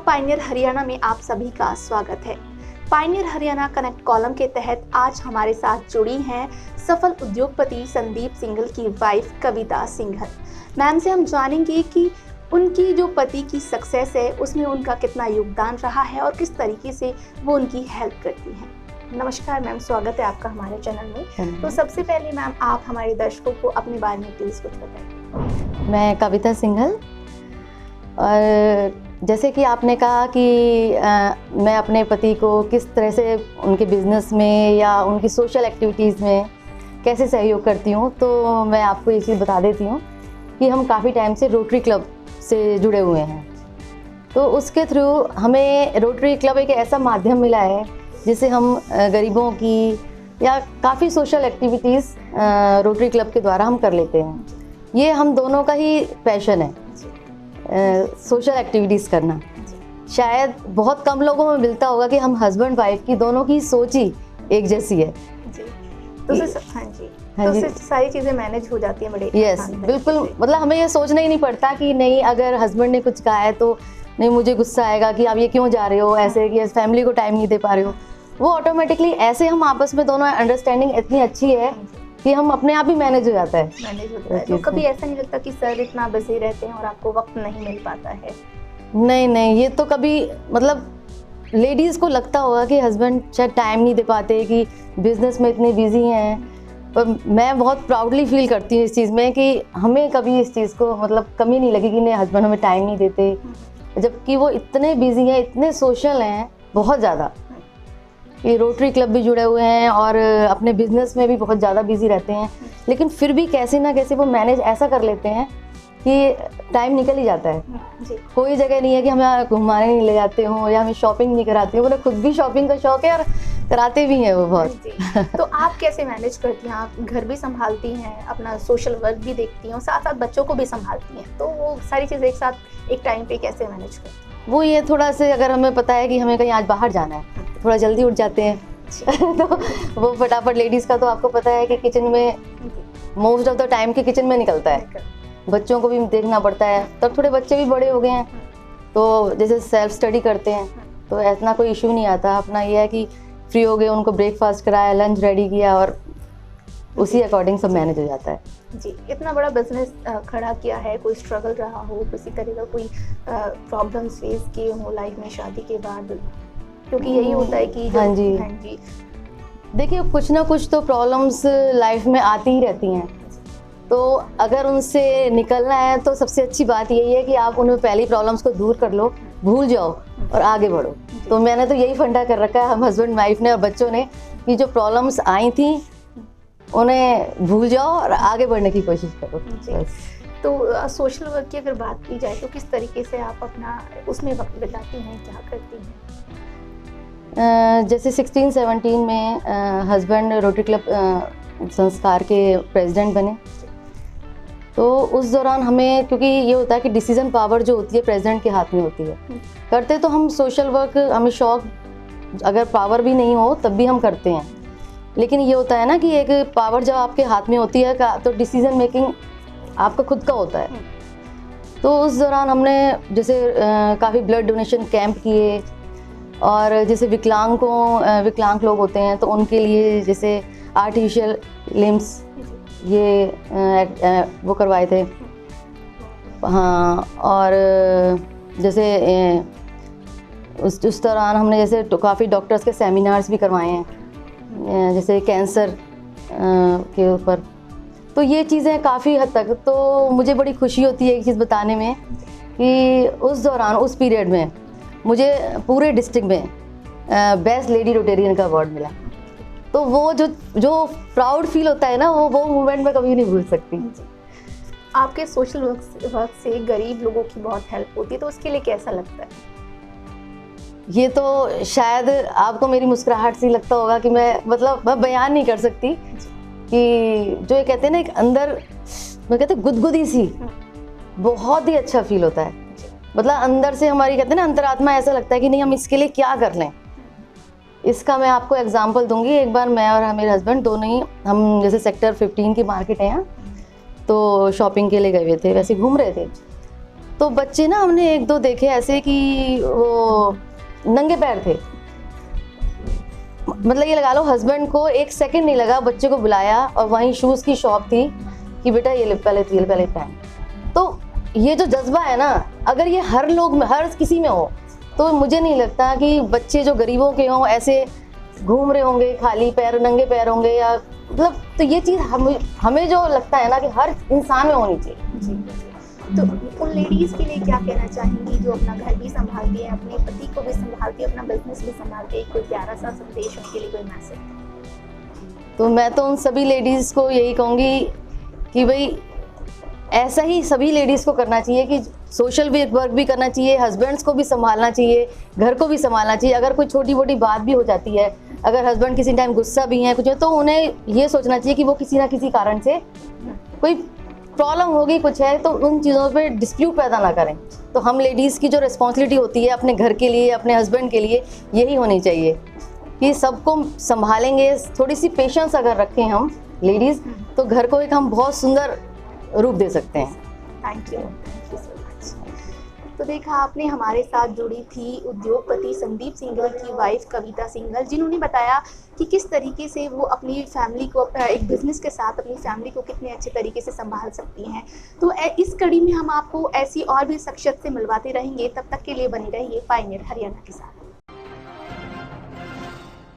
नमस्कार, पायनियर हरियाणा में आप सभी का स्वागत है। पायनियर हरियाणा कनेक्ट कॉलम के तहत आज हमारे साथ जुड़ी हैं सफल उद्योगपति संदीप सिंघल की वाइफ कविता सिंघल। मैम से हम जानेंगे कि उनकी जो पति की सक्सेस है उसमें उनका कितना योगदान रहा है और किस तरीके से वो उनकी हेल्प करती हैं। नमस्कार मैम, स्वागत है आपका हमारे चैनल में। तो सबसे पहले मैम आप हमारे दर्शकों को अपने बारे में प्लीज़ कुछ बताएं। मैं कविता सिंघल, और जैसे कि आपने कहा कि मैं अपने पति को किस तरह से उनके बिज़नेस में या उनकी सोशल एक्टिविटीज़ में कैसे सहयोग करती हूँ, तो मैं आपको एक चीज़ बता देती हूँ कि हम काफ़ी टाइम से रोटरी क्लब से जुड़े हुए हैं। तो उसके थ्रू हमें रोटरी क्लब एक ऐसा माध्यम मिला है जिसे हम गरीबों की या काफ़ी सोशल एक्टिविटीज़ रोटरी क्लब के द्वारा हम कर लेते हैं। ये हम दोनों का ही पैशन है, सोशल एक्टिविटीज़ करना। शायद बहुत कम लोगों में मिलता होगा कि हम हस्बैंड वाइफ की दोनों की सोच ही एक जैसी है। तो सारी चीज़ें मैनेज हो जाती हैं बड़े। यस, बिल्कुल। मतलब हमें ये सोचना ही नहीं पड़ता कि नहीं, अगर हस्बैंड ने कुछ कहा है तो नहीं मुझे गुस्सा आएगा कि आप ये क्यों जा रहे हो ऐसे, कि फैमिली को टाइम नहीं दे पा रहे हो। वो ऑटोमेटिकली ऐसे हम आपस में दोनों अंडरस्टैंडिंग इतनी अच्छी है कि हम अपने आप ही मैनेज हो जाता है। तो कभी ऐसा नहीं लगता कि सर इतना बिजी रहते हैं और आपको वक्त नहीं मिल पाता है? नहीं, ये तो कभी मतलब लेडीज़ को लगता होगा कि हस्बैंड शायद टाइम नहीं दे पाते, कि बिजनेस में इतने बिजी हैं, पर मैं बहुत प्राउडली फील करती हूँ इस चीज़ में कि हमें कभी इस चीज़ को मतलब कमी नहीं लगी कि नहीं हस्बैंड हमें टाइम नहीं देते, जबकि वो इतने बिजी हैं, इतने सोशल हैं, बहुत ज़्यादा। ये रोटरी क्लब भी जुड़े हुए हैं और अपने बिजनेस में भी बहुत ज़्यादा बिजी रहते हैं, लेकिन फिर भी कैसे ना कैसे वो मैनेज ऐसा कर लेते हैं कि टाइम निकल ही जाता है। कोई जगह नहीं है कि हमें घुमाने नहीं ले जाते हो या हमें शॉपिंग नहीं कराते हो। उन्हें खुद भी शॉपिंग का शौक है और कराते भी हैं वो बहुत। तो आप कैसे मैनेज करती हैं? आप घर भी संभालती हैं, अपना सोशल वर्क भी देखती हैं और साथ साथ बच्चों को भी संभालती हैं, तो वो सारी चीज़ें एक साथ एक टाइम पे कैसे मैनेज करती हैं? वो ये थोड़ा से, अगर हमें पता है कि हमें कहीं आज बाहर जाना है, थोड़ा जल्दी उठ जाते हैं तो वो फटाफट, लेडीज़ का तो आपको पता है कि किचन में मोस्ट ऑफ द टाइम के किचन में निकलता है। बच्चों को भी देखना पड़ता है, तब थोड़े बच्चे भी बड़े हो गए हैं तो जैसे सेल्फ स्टडी करते हैं तो इतना कोई इशू नहीं आता। अपना ये है कि फ्री हो गए, उनको ब्रेकफास्ट कराया, लंच रेडी किया और उसी अकॉर्डिंग सब मैनेज हो जाता है। जी, इतना बड़ा बिजनेस खड़ा किया है, कोई स्ट्रगल रहा हो, किसी तरह का कोई प्रॉब्लम्स फेस किए हो लाइफ में शादी के बाद? क्योंकि यही होता है कि हाँ जी, देखिए कुछ ना कुछ तो प्रॉब्लम्स लाइफ में आती ही रहती हैं, तो अगर उनसे निकलना है तो सबसे अच्छी बात यही है कि आप उन पहली प्रॉब्लम्स को दूर कर लो, भूल जाओ और आगे बढ़ो। तो मैंने तो यही फंडा कर रखा है, हम हस्बैंड वाइफ ने और बच्चों ने, कि जो प्रॉब्लम्स आई थी उन्हें भूल जाओ और आगे बढ़ने की कोशिश करो। तो सोशल वर्क की अगर बात की जाए तो किस तरीके से आप अपना उसमें वक्त बिताती हैं, क्या करती हैं? जैसे 16-17 में हस्बैंड रोटरी क्लब संस्कार के प्रेसिडेंट बने, तो उस दौरान हमें, क्योंकि ये होता है कि डिसीजन पावर जो होती है प्रेसिडेंट के हाथ में होती है, करते तो हम सोशल वर्क, हमें शौक, अगर पावर भी नहीं हो तब भी हम करते हैं, लेकिन ये होता है ना कि एक पावर जब आपके हाथ में होती है तो डिसीजन मेकिंग आपका खुद का होता है। तो उस दौरान हमने जैसे काफ़ी ब्लड डोनेशन कैंप किए, और जैसे विकलांग लोग होते हैं तो उनके लिए जैसे आर्टिफिशियल लिम्स ये वो करवाए थे। हाँ, और जैसे उस दौरान हमने जैसे काफ़ी डॉक्टर्स के सेमिनार्स भी करवाए हैं, जैसे कैंसर के ऊपर। तो ये चीज़ें काफ़ी हद तक, तो मुझे बड़ी खुशी होती है एक चीज़ बताने में कि उस दौरान, उस पीरियड में मुझे पूरे डिस्ट्रिक्ट में बेस्ट लेडी रोटेरियन का अवार्ड मिला। तो वो जो प्राउड फील होता है ना, वो मूवमेंट में कभी नहीं भूल सकती। आपके सोशल वर्क से गरीब लोगों की बहुत हेल्प होती है, तो उसके लिए कैसा लगता है? ये तो शायद आपको मेरी मुस्कुराहट से लगता होगा कि मैं बयान नहीं कर सकती कि जो ये कहते हैं ना, एक अंदर मैं कहते गुदगुदी सी, बहुत ही अच्छा फील होता है। मतलब अंदर से हमारी, कहते हैं ना, अंतरात्मा, ऐसा लगता है कि नहीं हम इसके लिए क्या कर लें। इसका मैं आपको एग्जांपल दूंगी। एक बार मैं और मेरे हस्बैंड दोनों ही, हम जैसे सेक्टर 15 की मार्केट है यहाँ, तो शॉपिंग के लिए गए हुए थे, वैसे घूम रहे थे। तो बच्चे ना हमने एक दो देखे ऐसे कि वो नंगे पैर थे, मतलब ये लगा लो हस्बैंड को एक सेकंड नहीं लगा, बच्चे को बुलाया और वहीं शूज़ की शॉप थी कि बेटा ये पहले पहन। तो ये जो जज्बा है ना, अगर ये हर लोग में, हर किसी में हो, तो मुझे नहीं लगता कि बच्चे जो गरीबों के हों ऐसे घूम रहे होंगे खाली पैर, नंगे पैर होंगे, या मतलब तो ये चीज़ हमें जो लगता है ना कि हर इंसान में होनी चाहिए। तो उन लेडीज़ के लिए क्या कहना चाहेंगी जो अपना घर भी संभालती है, अपने पति को भी संभालती है, अपना बिजनेस भी संभालती है? कोई प्यारा सा संदेश उनके लिए, कोई मैसेज? तो मैं तो उन सभी लेडीज़ को यही कहूँगी कि भाई ऐसा ही सभी लेडीज़ को करना चाहिए कि सोशल वर्क भी करना चाहिए, हस्बैंड्स को भी संभालना चाहिए, घर को भी संभालना चाहिए। अगर कोई छोटी मोटी बात भी हो जाती है, अगर हस्बैंड किसी टाइम गुस्सा भी है कुछ है, तो उन्हें ये सोचना चाहिए कि वो किसी ना किसी कारण से कोई प्रॉब्लम होगी, कुछ है, तो उन चीज़ों पे डिस्प्यूट पैदा ना करें। तो हम लेडीज़ की जो रिस्पॉन्सिबिलिटी होती है अपने घर के लिए, अपने हस्बैंड के लिए, यही होनी चाहिए कि सबको संभालेंगे। थोड़ी सी पेशेंस अगर रखें हम लेडीज़, तो घर को एक हम बहुत सुंदर रूप दे सकते हैं। Thank you so much. तो देखा आपने, हमारे साथ जुड़ी थी उद्योगपति संदीप सिंघल की वाइफ कविता सिंघल, जिन्होंने बताया कि किस तरीके से वो अपनी फैमिली को, एक बिजनेस के साथ अपनी फैमिली को कितने अच्छे तरीके से संभाल सकती हैं। तो इस कड़ी में हम आपको ऐसी और भी शख्सियत से मिलवाते रहेंगे। तब तक के लिए बने रहिए पायनियर हरियाणा के साथ।